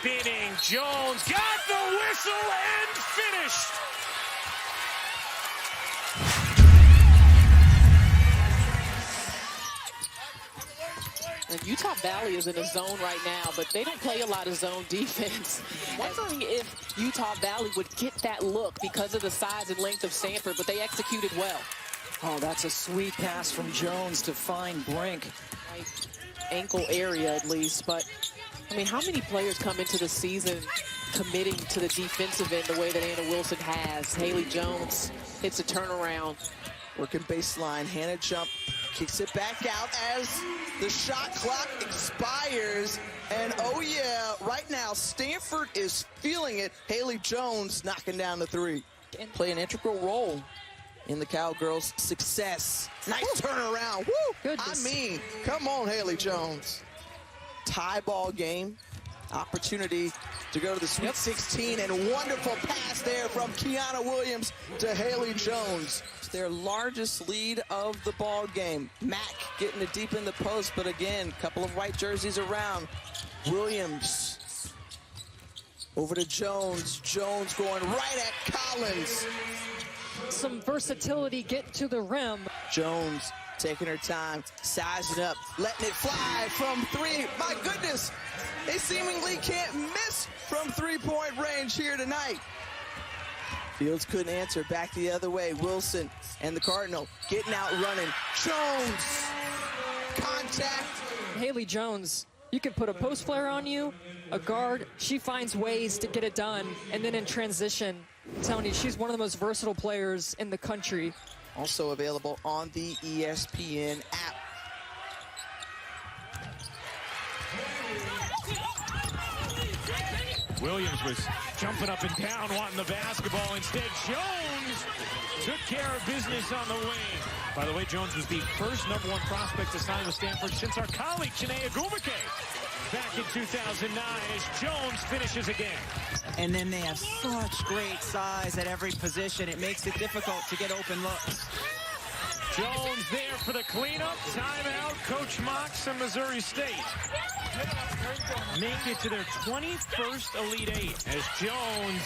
spinning. Jones got the whistle and finished. And Utah Valley is in a zone right now, but they don't play a lot of zone defense. Wondering if Utah Valley would get that look because of the size and length of Stanford, but they executed well. Oh, that's a sweet pass from Jones to find Brink. Right ankle area at least, but I mean, how many players come into the season committing to the defensive end the way that Anna Wilson has? Haley Jones hits a turnaround. Working baseline, Hannah jump, kicks it back out as the shot clock expires. And oh yeah, right now Stanford is feeling it. Haley Jones knocking down the three. And play an integral role in the Cowgirls' success. Nice turnaround. Woo! Goodness. I mean, come on, Haley Jones. Tie ball game. Opportunity to go to the Sweet 16, and wonderful pass there from Kiana Williams to Haley Jones. It's their largest lead of the ball game. Mack getting it deep in the post, but again, a couple of white jerseys around. Williams over to Jones. Jones going right at Collins. Some versatility, get to the rim. Jones taking her time, sizing up, letting it fly from three. My goodness, they seemingly can't miss from three-point range here tonight. Fields couldn't answer, back the other way. Wilson and the Cardinal getting out running. Jones, contact. Haley Jones, you can put a post player on you, a guard. She finds ways to get it done. And then in transition, I'm telling you, she's one of the most versatile players in the country. Also available on the ESPN app. Williams was jumping up and down, wanting the basketball. Instead, Jones took care of business on the wing. By the way, Jones was the first #1 prospect to sign with Stanford since our colleague, Chiney Agumike, back in 2009, as Jones finishes again. And then they have such great size at every position. It makes it difficult to get open looks. Jones there for the cleanup. Timeout. Coach Mox and Missouri State make it to their 21st Elite Eight as Jones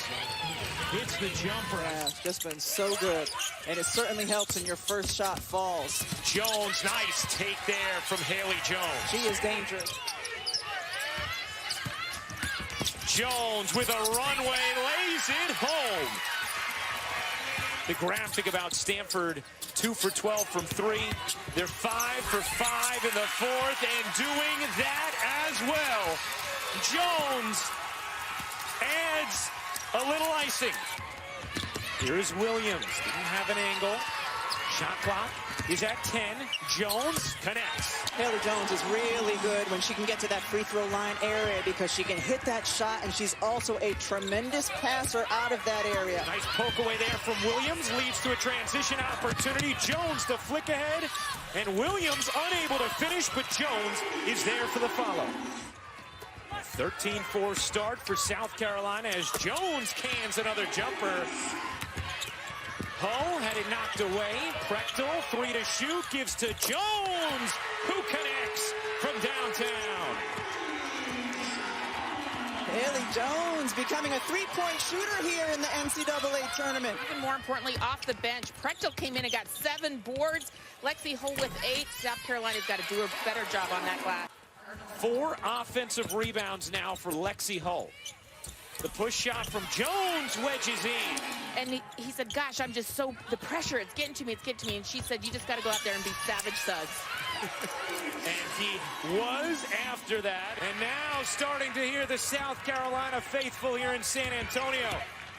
hits the jumper. Yeah, just been so good. And it certainly helps when your first shot falls. Jones, nice take there from Haley Jones. She is dangerous. Jones with a runway lays it home. The graphic about Stanford, 2 for 12 from three. They're 5 for 5 in the fourth and doing that as well. Jones adds a little icing. Here's Williams, didn't have an angle. Shot clock is at 10. Jones connects. Haley Jones is really good when she can get to that free throw line area because she can hit that shot, and she's also a tremendous passer out of that area. Nice poke away there from Williams, leads to a transition opportunity. Jones the flick ahead, and Williams unable to finish, but Jones is there for the follow. 13-4 start for South Carolina as Jones cans another jumper. Hull had it knocked away. Prechtel, 3 to shoot, gives to Jones, who connects from downtown. Haley Jones becoming a three-point shooter here in the NCAA tournament. Even more importantly, off the bench, Prechtel came in and got 7 boards. Lexi Hull with 8. South Carolina's got to do a better job on that glass. 4 offensive rebounds now for Lexi Hull. The push shot from Jones wedges in. And he said, gosh, I'm just so, the pressure, it's getting to me, it's getting to me. And she said, you just got to go out there and be savage thugs. And he was after that. And now starting to hear the South Carolina faithful here in San Antonio.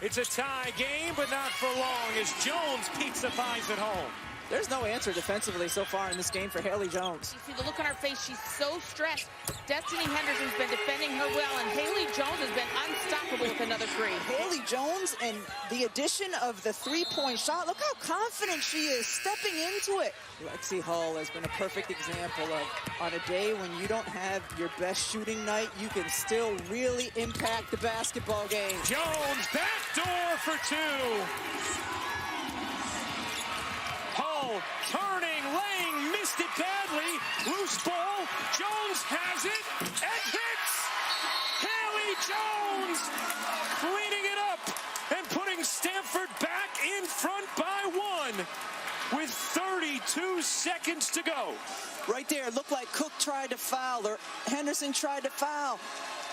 It's a tie game, but not for long as Jones pizza pies at home. There's no answer defensively so far in this game for Haley Jones. You see the look on her face, she's so stressed. Destiny Henderson's been defending her well, and Haley Jones has been unstoppable with another three. Haley Jones and the addition of the three-point shot, look how confident she is stepping into it. Lexi Hull has been a perfect example of, on a day when you don't have your best shooting night, you can still really impact the basketball game. Jones, backdoor for 2. Hull turning, laying, missed it badly. Loose ball. Jones has it and hits. Haley Jones cleaning it up and putting Stanford back in front by 1 with 32 seconds to go. Right there, it looked like Cook tried to foul, or Henderson tried to foul.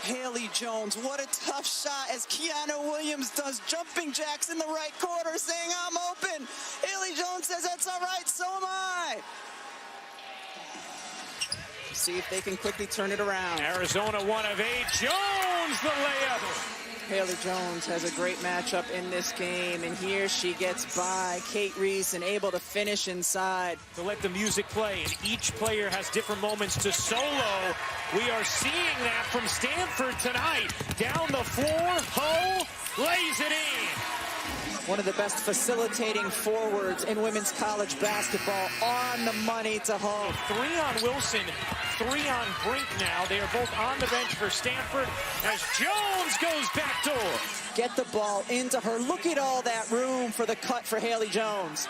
Haley Jones, what a tough shot as Kiana Williams does jumping jacks in the right corner, saying, I'm open. Haley Jones says, that's all right, so am I. See if they can quickly turn it around. Arizona 1 of 8. Jones, the layup. Haley Jones has a great matchup in this game, and here she gets by Kate Reese and able to finish inside. To let the music play, and each player has different moments to solo. We are seeing that from Stanford tonight. Down the floor, Ho lays it in. One of the best facilitating forwards in women's college basketball, on the money to Ho. 3 on Wilson, 3 on Brink now. They are both on the bench for Stanford as Jones goes back door. Get the ball into her. Look at all that room for the cut for Haley Jones.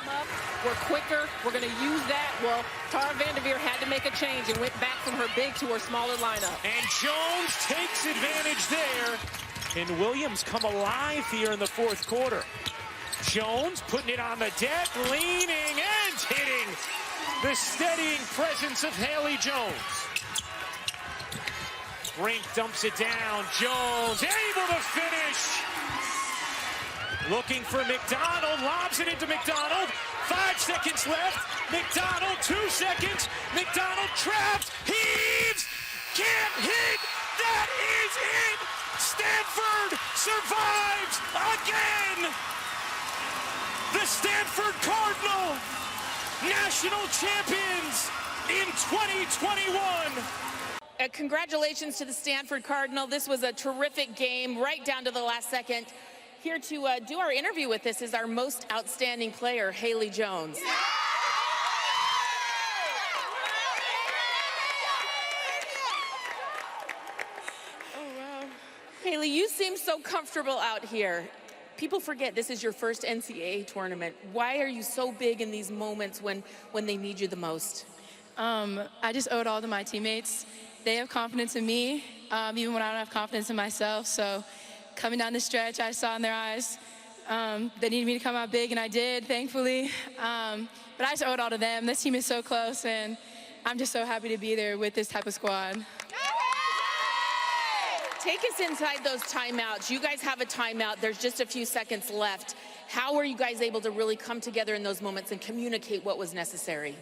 We're quicker. We're going to use that. Well, Tara Vanderveer had to make a change and went back from her big to her smaller lineup. And Jones takes advantage there. And Williams come alive here in the fourth quarter. Jones putting it on the deck, leaning and hitting. The steadying presence of Haley Jones. Brink dumps it down. Jones able to finish. Looking for McDonald, lobs it into McDonald. 5 seconds left. McDonald, 2 seconds. McDonald trapped, heaves, can't hit. That is it. Stanford survives again. The Stanford Cardinal, national champions in 2021. Congratulations to the Stanford Cardinal. This was a terrific game, right down to the last second. Here to do our interview with us is our most outstanding player, Haley Jones. Oh, wow. Haley, you seem so comfortable out here. People forget this is your first NCAA tournament. Why are you so big in these moments when they need you the most? I just owe it all to my teammates. They have confidence in me, even when I don't have confidence in myself. So coming down the stretch, I saw in their eyes they needed me to come out big, and I did, thankfully. But I just owe it all to them. This team is so close, and I'm just so happy to be there with this type of squad. Take us inside those timeouts. You guys have a timeout. There's just a few seconds left. How were you guys able to really come together in those moments and communicate what was necessary?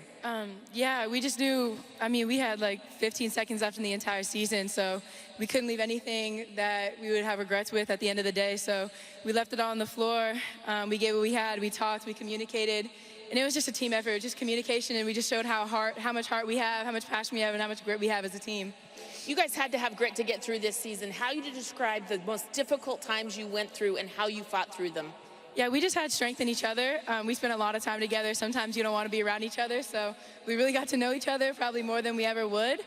Yeah, we just knew, we had like 15 seconds left in the entire season, so we couldn't leave anything that we would have regrets with at the end of the day. So we left it all on the floor. We gave what we had. We talked. We communicated. And it was just a team effort, just communication, and we just showed how much heart we have, how much passion we have, and how much grit we have as a team. You guys had to have grit to get through this season. How would you describe the most difficult times you went through and how you fought through them? Yeah, we just had strength in each other. We spent a lot of time together. Sometimes you don't want to be around each other, so we really got to know each other probably more than we ever would.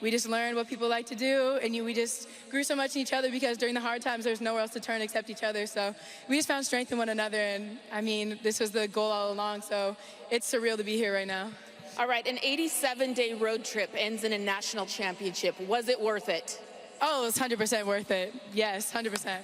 We just learned what people like to do, and we just grew so much in each other because during the hard times, there's nowhere else to turn except each other. So we just found strength in one another, and this was the goal all along, so it's surreal to be here right now. All right, an 87-day road trip ends in a national championship. Was it worth it? Oh, it was 100% worth it. Yes, 100%.